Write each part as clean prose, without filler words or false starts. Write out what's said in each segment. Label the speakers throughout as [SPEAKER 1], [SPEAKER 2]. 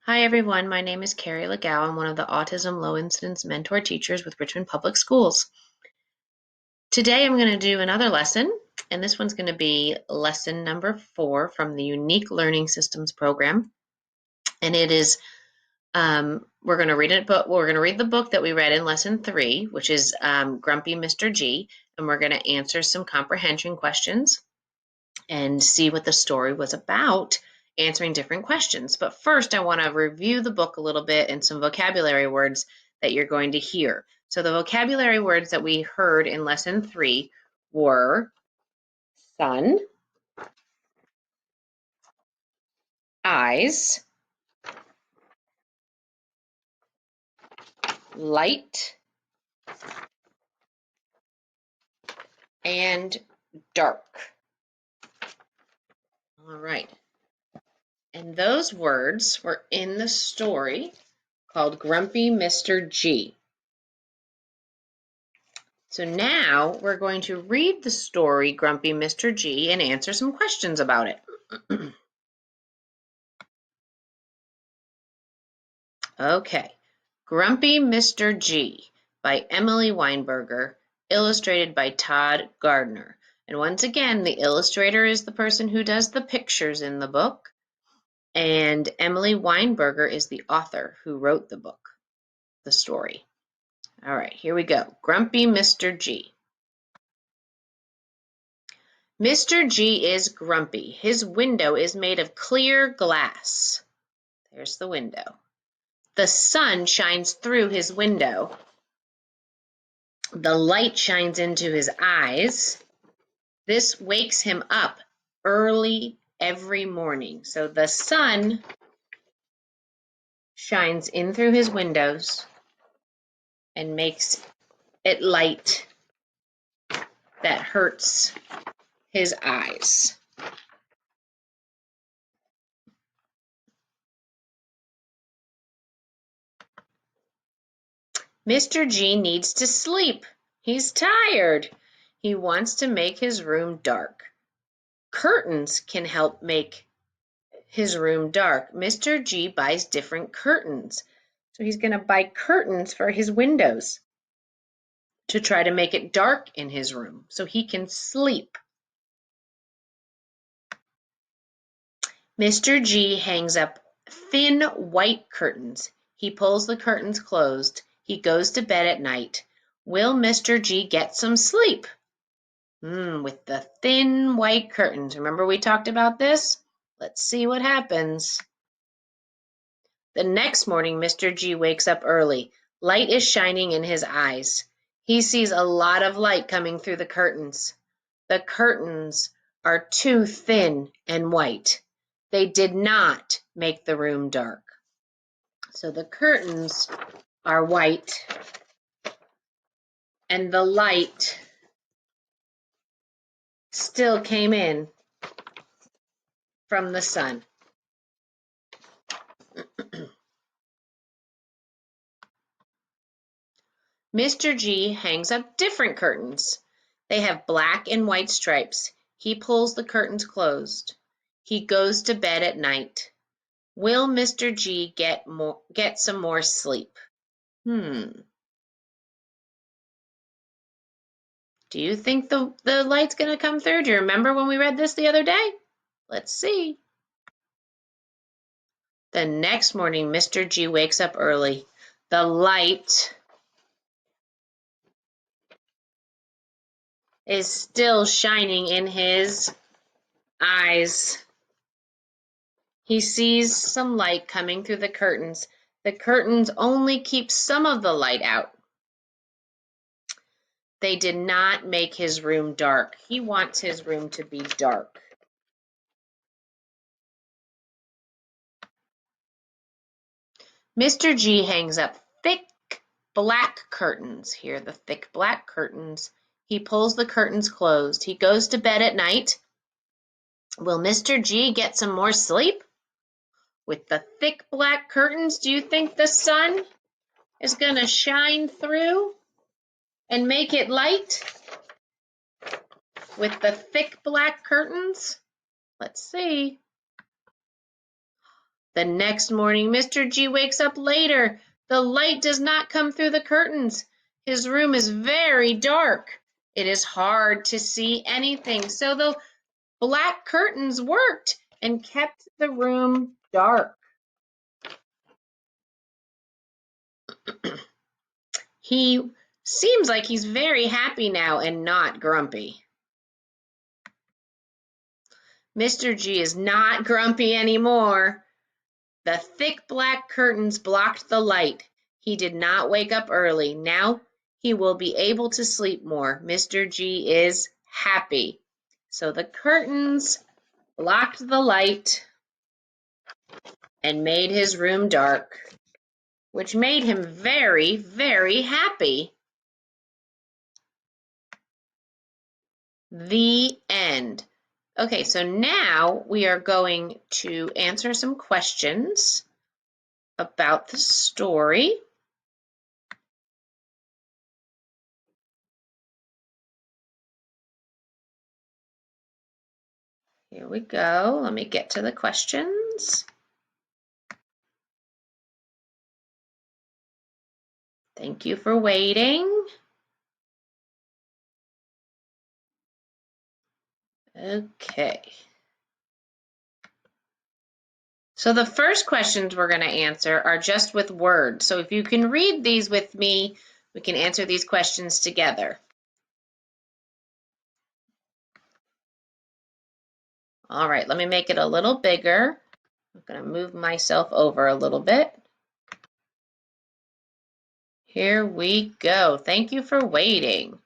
[SPEAKER 1] Hi everyone, my name is Carrie Legow. I'm one of the Autism Low Incidence Mentor Teachers with Richmond Public Schools. Today I'm going to do another lesson, and this one's going to be lesson number 4 from the Unique Learning Systems program. And it is, we're going to read it, but we're going to read the book that we read in lesson 3, which is Grumpy Mr. G, and we're going to answer some comprehension questions and see what the story was about, answering different questions. But first, I want to review the book a little bit and some vocabulary words that you're going to hear. So the vocabulary words that we heard in lesson 3 were sun, eyes, light, and dark. All right. And those words were in the story called Grumpy Mr. G. So now we're going to read the story Grumpy Mr. G and answer some questions about it. Okay, Grumpy Mr. G by Emily Weinberger, illustrated by Todd Gardner. And once again, the illustrator is the person who does the pictures in the book, and Emily Weinberger is the author who wrote the book, the story. All right, here we go. Grumpy Mr. G. Mr. G is grumpy. His window is made of clear glass. There's the window. The sun shines through his window. The light shines into his eyes. This wakes him up early every morning. So the sun shines in through his windows and makes it light that hurts his eyes. Mr. G needs to sleep. He's tired. He wants to make his room dark. Curtains can help make his room dark. Mr. G buys different curtains. So he's going to buy curtains for his windows to try to make it dark in his room so he can sleep. Mr. G hangs up thin white curtains. He pulls the curtains closed. He goes to bed at night. Will Mr. G get some sleep? With the thin white curtains. Remember we talked about this? Let's see what happens. The next morning, Mr. G wakes up early. Light is shining in his eyes. He sees a lot of light coming through the curtains. The curtains are too thin and white. They did not make the room dark. So the curtains are white and the light still came in from the sun. Mr. G hangs up different curtains. They have black and white stripes. He pulls the curtains closed. He goes to bed at night. Will Mr. G get some more sleep? Do you think the light's going to come through? Do you remember when we read this the other day? Let's see. The next morning, Mr. G wakes up early. The light is still shining in his eyes. He sees some light coming through the curtains. The curtains only keep some of the light out. They did not make his room dark. He wants his room to be dark. Mr. G hangs up thick black curtains. Here, the thick black curtains. He pulls the curtains closed. He goes to bed at night. Will Mr. G get some more sleep? With the thick black curtains, do you think the sun is going to shine through and make it light? With the thick black curtains? Let's see. The next morning, Mr. G wakes up later. The light does not come through the curtains. His room is very dark. It is hard to see anything, so the black curtains worked and kept the room dark. He seems like he's very happy now and not grumpy. Mr. G is not grumpy anymore. The thick black curtains blocked the light. He did not wake up early. Now he will be able to sleep more. Mr. G is happy. So the curtains blocked the light and made his room dark, which made him very, very happy. The end. Okay, so now we are going to answer some questions about the story. Here we go. Let me get to the questions. Thank you for waiting. Okay. So the first questions we're going to answer are just with words. So if you can read these with me, we can answer these questions together. All right, let me make it a little bigger. I'm going to move myself over a little bit. Here we go. Thank you for waiting.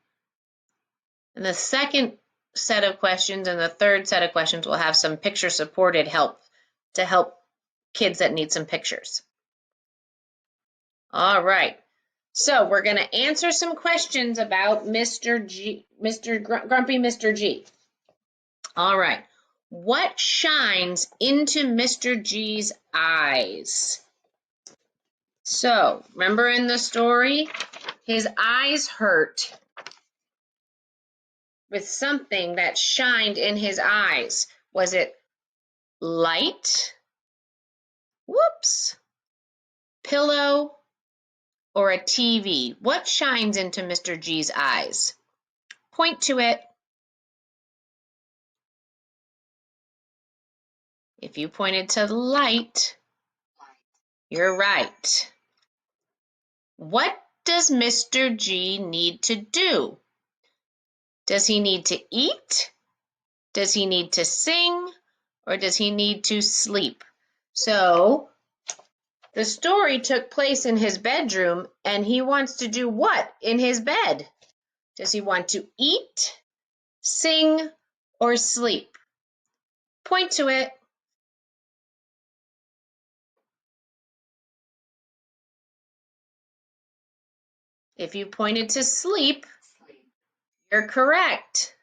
[SPEAKER 1] And the second set of questions and the third set of questions will have some picture-supported help to help kids that need some pictures. All right. So we're going to answer some questions about Mr. G, Grumpy Mr. G. All right. What shines into Mr. G's eyes? So, remember in the story, his eyes hurt with something that shined in his eyes. Was it light? Whoops. Pillow or a TV? What shines into Mr. G's eyes? Point to it. If you pointed to the light, you're right. What does Mr. G need to do? Does he need to eat? Does he need to sing? Or does he need to sleep? So, the story took place in his bedroom, and he wants to do what in his bed? Does he want to eat, sing, or sleep? Point to it. If you pointed to sleep, you're correct.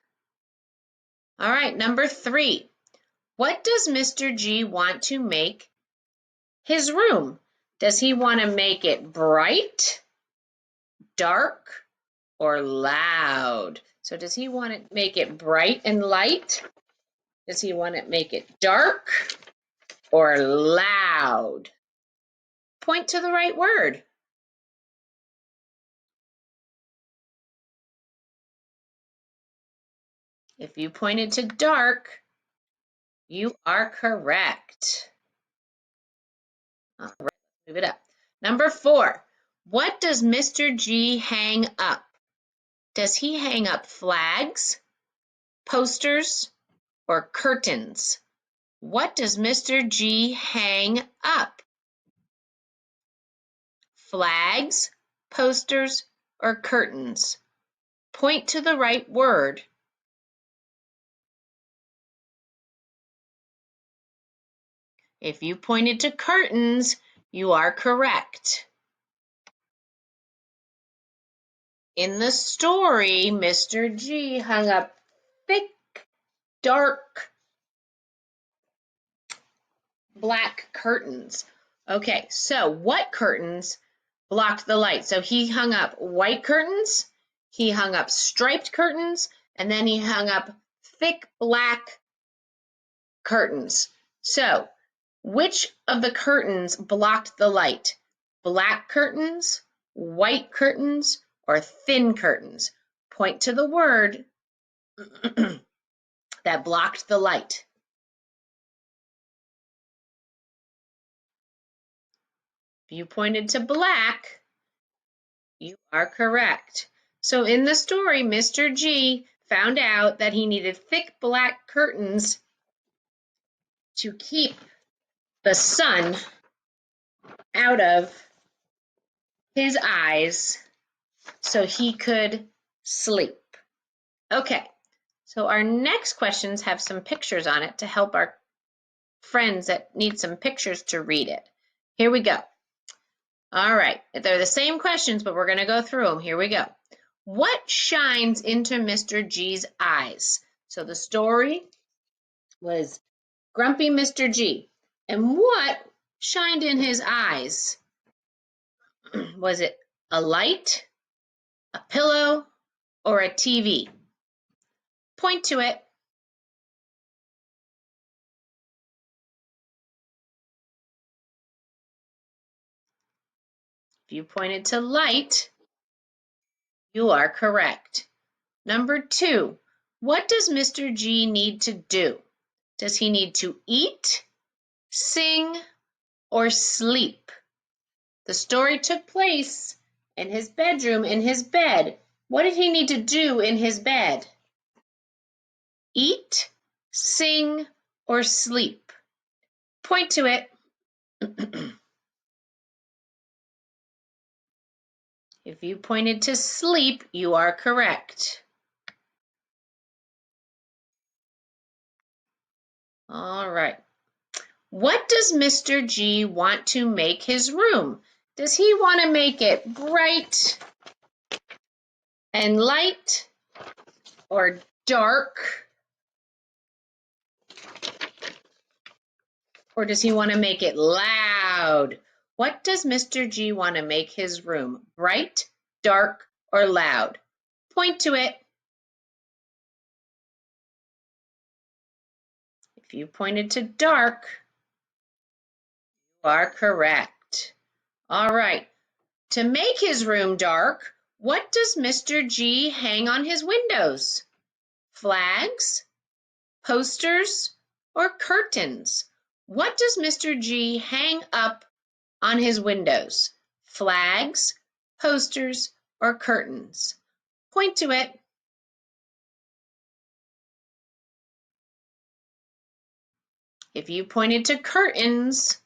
[SPEAKER 1] All right, number 3. What does Mr. G want to make his room? Does he want to make it bright, dark, or loud? So does he want to make it bright and light? Does he want to make it dark or loud? Point to the right word. If you pointed to dark, you are correct. All right, let's move it up. Number 4, what does Mr. G hang up? Does he hang up flags, posters, or curtains? What does Mr. G hang up? Flags, posters, or curtains? Point to the right word. If you pointed to curtains, you are correct. In the story, Mr. G hung up thick, dark, black curtains. Okay, so what curtains blocked the light? So he hung up white curtains, he hung up striped curtains, and then he hung up thick black curtains. So Which of the curtains blocked the light? Black curtains, white curtains, or thin curtains? Point to the word that blocked the light. If you pointed to black, you are correct. So in the story, Mr. G found out that he needed thick black curtains to keep the sun out of his eyes so he could sleep. Okay, so our next questions have some pictures on it to help our friends that need some pictures to read it. Here we go. All right, they're the same questions, but we're going to go through them. Here we go. What shines into Mr. G's eyes? So the story was Grumpy Mr. G. And what shined in his eyes? Was it a light, a pillow, or a TV? Point to it. If you pointed to light, you are correct. Number 2, what does Mr. G need to do? Does he need to eat, sing, or sleep? The story took place in his bedroom, in his bed. What did he need to do in his bed? Eat, sing, or sleep? Point to it. If you pointed to sleep, you are correct. All right. What does Mr. G want to make his room? Does he want to make it bright and light or dark? Or does he want to make it loud? What does Mr. G want to make his room? Bright, dark, or loud? Point to it. If you pointed to dark, you are correct. All right. To make his room dark, what does Mr. G hang on his windows? Flags, posters, or curtains? What does Mr. G hang up on his windows? Flags, posters, or curtains? Point to it. If you pointed to curtains,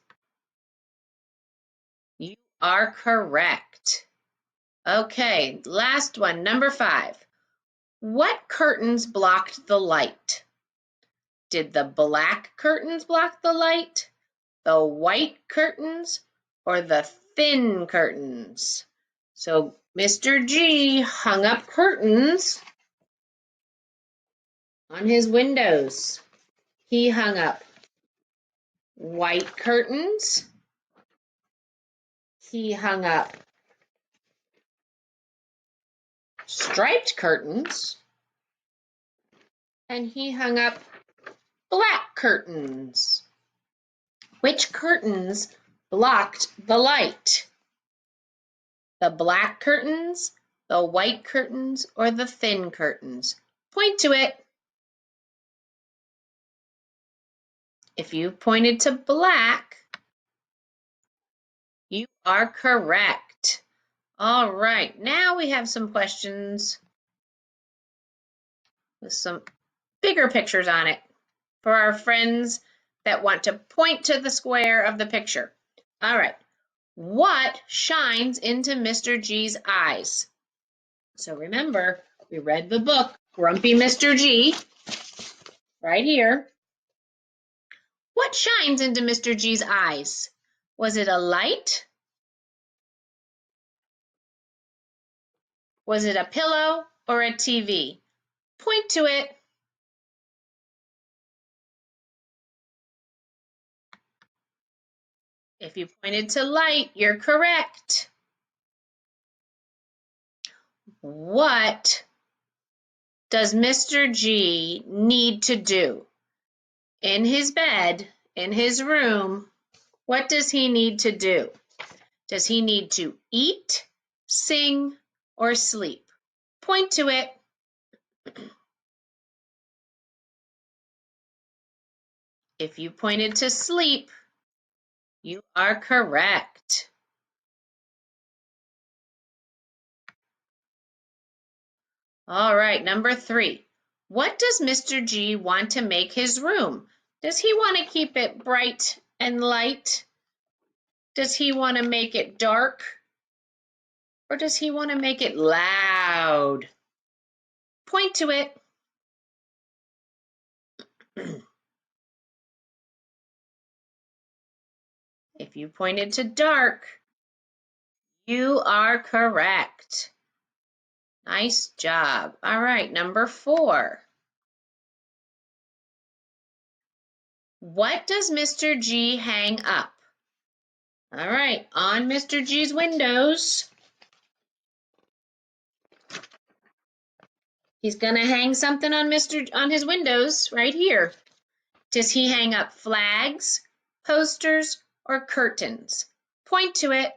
[SPEAKER 1] you are correct. Okay, last one, number 5. What curtains blocked the light? Did the black curtains block the light, the white curtains, or the thin curtains? So Mr. G hung up curtains on his windows. He hung up white curtains. He hung up striped curtains. And he hung up black curtains. Which curtains blocked the light? The black curtains, the white curtains, or the thin curtains? Point to it. If you pointed to black, you are correct. All right, now we have some questions with some bigger pictures on it for our friends that want to point to the square of the picture. All right, what shines into Mr. G's eyes? So remember, we read the book, Grumpy Mr. G, right here. What shines into Mr. G's eyes? Was it a light? Was it a pillow or a TV? Point to it. If you pointed to light, you're correct. What does Mr. G need to do in his bed in his room, what does he need to do? Does he need to eat, sing, or sleep? Point to it. If you pointed to sleep, you are correct. All right, number 3. What does Mr. G want to make his room? Does he want to keep it bright and light? Does he want to make it dark? Or does he want to make it loud? Point to it. If you pointed to dark, you are correct. Nice job. All right, number 4. What does Mr. G hang up? All right, on Mr. G's windows, he's going to hang something on his windows right here. Does he hang up flags, posters, or curtains? Point to it.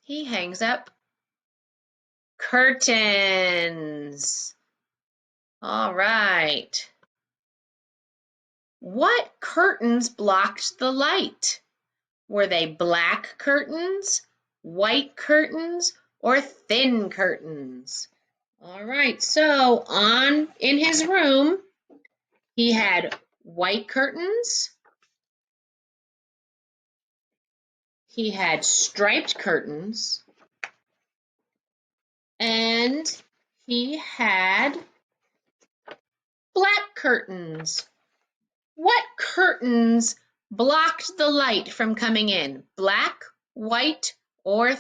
[SPEAKER 1] He hangs up curtains. All right. What curtains blocked the light? Were they black curtains, white curtains, or thin curtains? All right, so in his room, he had white curtains, he had striped curtains, and he had black curtains. What curtains blocked the light from coming in? Black, white, or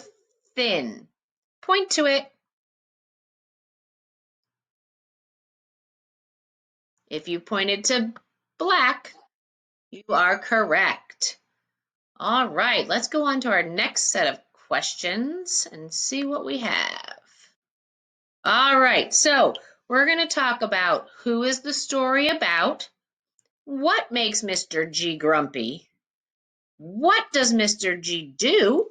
[SPEAKER 1] thin? Point to it. If you pointed to black, you are correct. All right, let's go on to our next set of questions and see what we have. All right, so we're going to talk about who is the story about, what makes Mr. G grumpy, what does Mr. G do,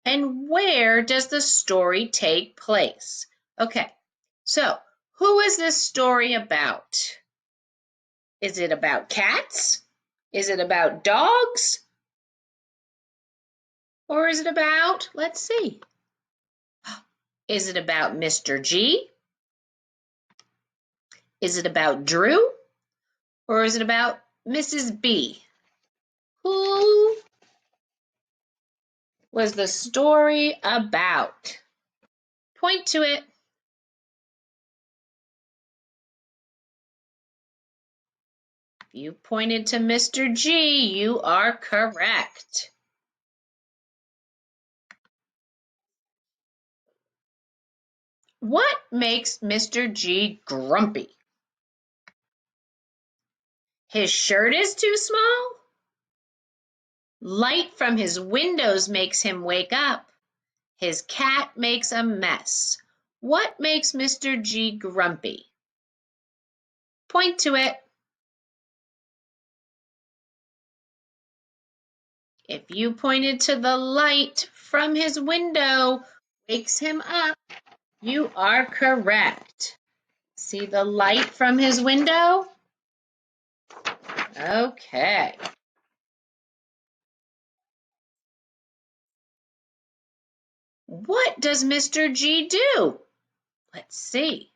[SPEAKER 1] and where does the story take place? Okay, so who is this story about? Is it about cats? Is it about dogs? Or is it about, let's see, is it about Mr. G? Is it about Drew? Or is it about Mrs. B? Who was the story about? Point to it. You pointed to Mr. G. You are correct. What makes Mr. G grumpy? His shirt is too small? Light from his windows makes him wake up. His cat makes a mess. What makes Mr. G grumpy? Point to it. If you pointed to the light from his window wakes him up, you are correct. See the light from his window? Okay. What does Mr. G do? Let's see.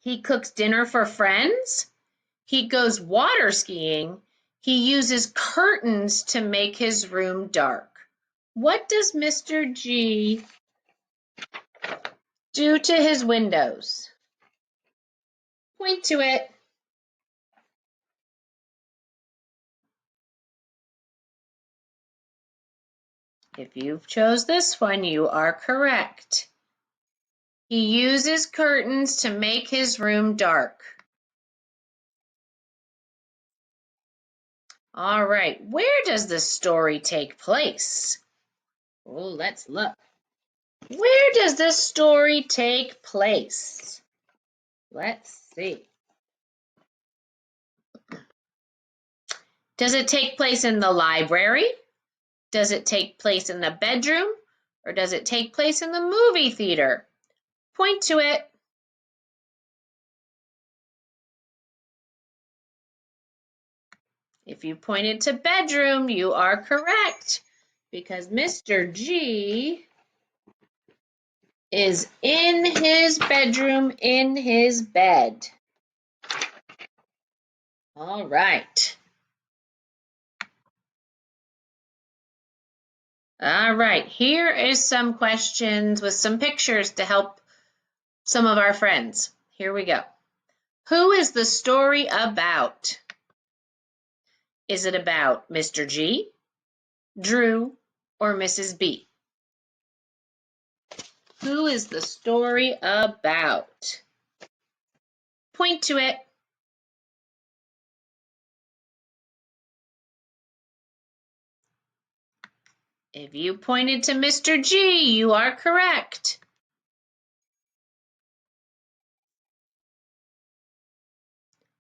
[SPEAKER 1] He cooks dinner for friends. He goes water skiing. He uses curtains to make his room dark. What does Mr. G do to his windows? Point to it. If you chose this one, you are correct. He uses curtains to make his room dark. All right, where does the story take place? Oh, let's look. Where does this story take place? Let's see. Does it take place in the library? Does it take place in the bedroom? Or does it take place in the movie theater? Point to it. If you pointed to bedroom, you are correct because Mr. G is in his bedroom in his bed. All right. All right, here is some questions with some pictures to help some of our friends. Here we go. Who is the story about? Is it about Mr. G, Drew, or Mrs. B? Who is the story about? Point to it. If you pointed to Mr. G, you are correct.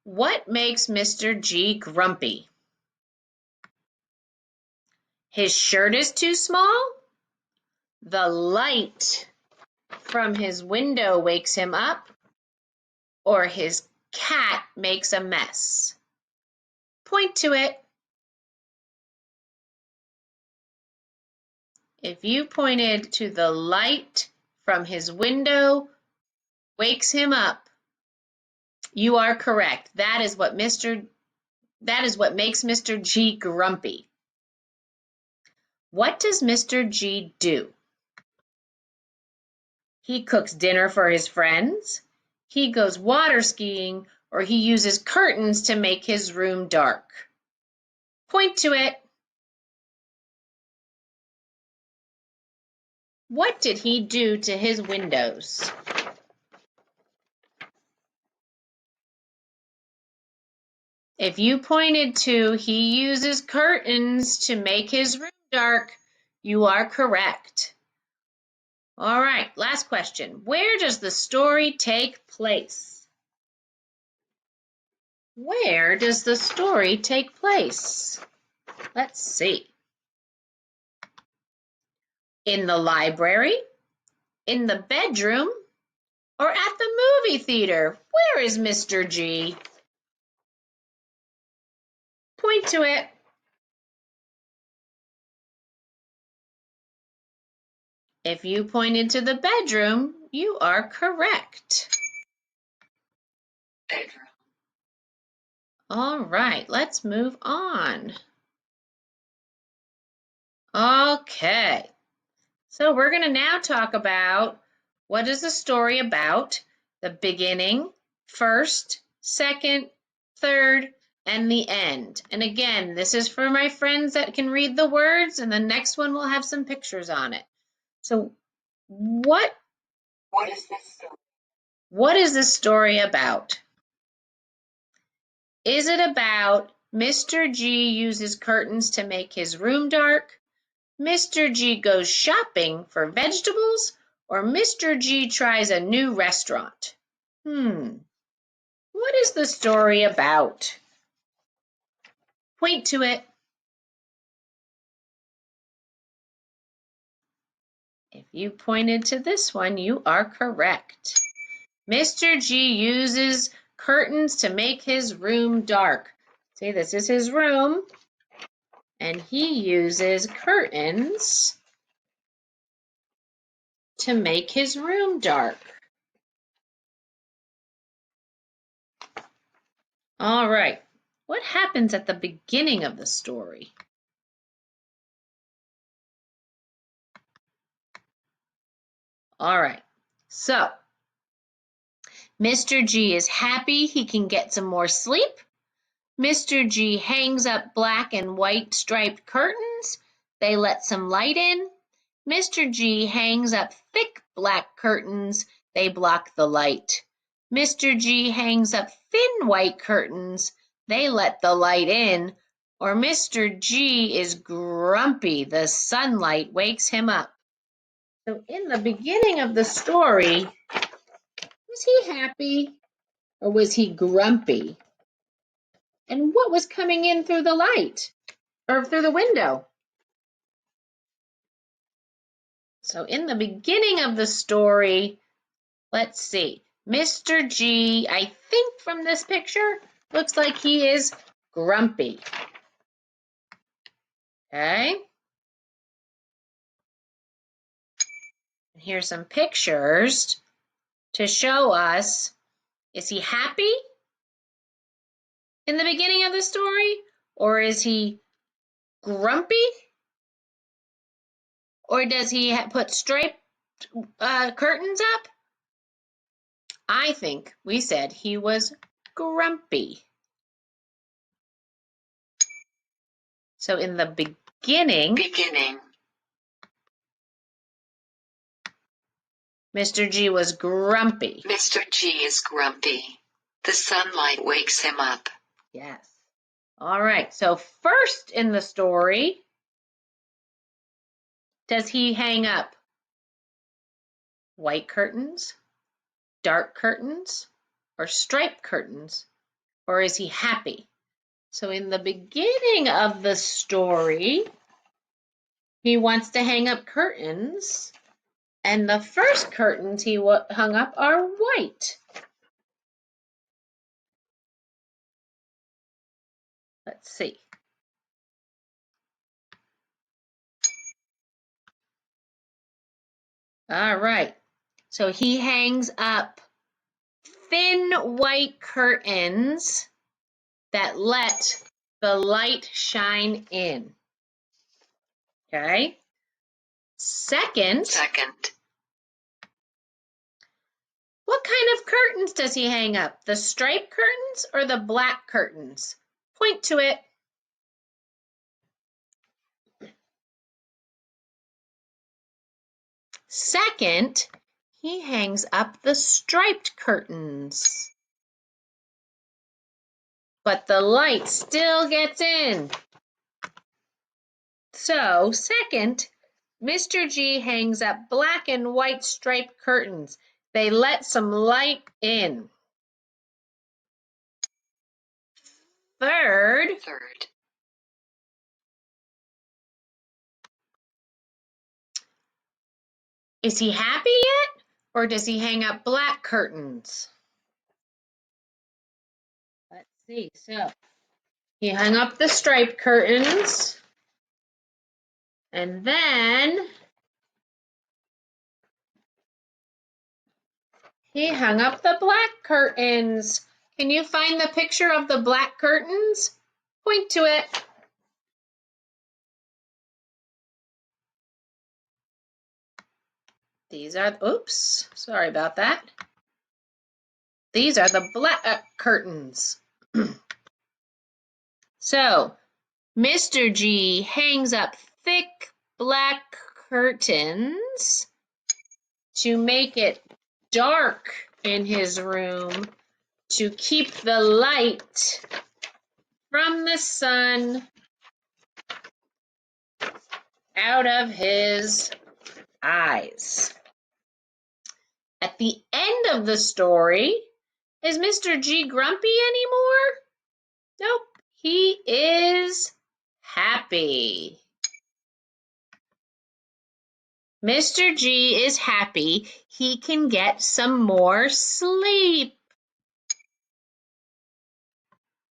[SPEAKER 1] What makes Mr. G grumpy? His shirt is too small? The light from his window wakes him up? Or his cat makes a mess? Point to it. If you pointed to the light from his window wakes him up, you are correct. That is what makes Mr. G grumpy. What does Mr. G do? He cooks dinner for his friends, he goes water skiing, or he uses curtains to make his room dark. Point to it. What did he do to his windows? If you pointed to he uses curtains to make his room dark, you are correct. All right, last question. Where does the story take place? Where does the story take place? Let's see. In the library? In the bedroom? Or at the movie theater? Where is Mr. G? Point to it. If you pointed to the bedroom, you are correct. All right, let's move on. Okay, so we're going to now talk about what is the story about, the beginning, first, second, third, and the end. And again, this is for my friends that can read the words, and the next one will have some pictures on it. So what is this story about? Is it about Mr. G uses curtains to make his room dark? Mr. G goes shopping for vegetables? Or Mr. G tries a new restaurant? What is the story about? Point to it. If you pointed to this one, you are correct. Mr. G uses curtains to make his room dark. See, this is his room, and he uses curtains to make his room dark. All right, what happens at the beginning of the story? All right, so Mr. G is happy he can get some more sleep. Mr. G hangs up black and white striped curtains. They let some light in. Mr. G hangs up thick black curtains. They block the light. Mr. G hangs up thin white curtains. They let the light in. Or Mr. G is grumpy. The sunlight wakes him up. So in the beginning of the story, was he happy? or was he grumpy? And what was coming in through the light or through the window? So in the beginning of the story, let's see, Mr. G, I think from this picture, looks like he is grumpy. Okay. Here's some pictures to show us, is he happy in the beginning of the story? Or is he grumpy? Or does he put striped curtains up? I think we said he was grumpy. So in the beginning, Mr. G was grumpy.
[SPEAKER 2] Mr. G is grumpy. The sunlight wakes him up.
[SPEAKER 1] Yes. All right. So first in the story, does he hang up white curtains, dark curtains, or striped curtains? Or is he happy? So in the beginning of the story, he wants to hang up curtains, and the first curtains he hung up are white. Let's see. All right. So he hangs up thin white curtains that let the light shine in. Okay. Second, what kind of curtains does he hang up? The striped curtains or the black curtains? Point to it. Second, he hangs up the striped curtains. But the light still gets in. So, second, Mr. G hangs up black and white striped curtains. They let some light in. Third, is he happy yet? Or does he hang up black curtains? Let's see. So, he hung up the striped curtains. And then he hung up the black curtains. Can you find the picture of the black curtains? Point to it. These are, oops, sorry about that. These are the black curtains. So, Mr. G hangs up thick black curtains to make it dark in his room to keep the light from the sun out of his eyes. At the end of the story, is Mr. G grumpy anymore? Nope, he is happy. Mr. G is happy he can get some more sleep.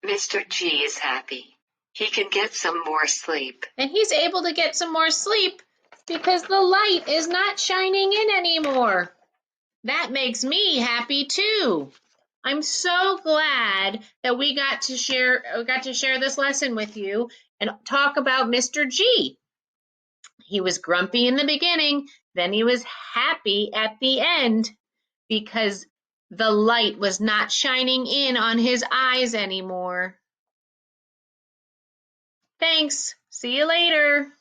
[SPEAKER 2] Mr. G is happy. He can get some more sleep.
[SPEAKER 1] And he's able to get some more sleep because the light is not shining in anymore. That makes me happy too. I'm so glad that we got to share this lesson with you and talk about Mr. G. He was grumpy in the beginning, then he was happy at the end because the light was not shining in on his eyes anymore. Thanks. See you later.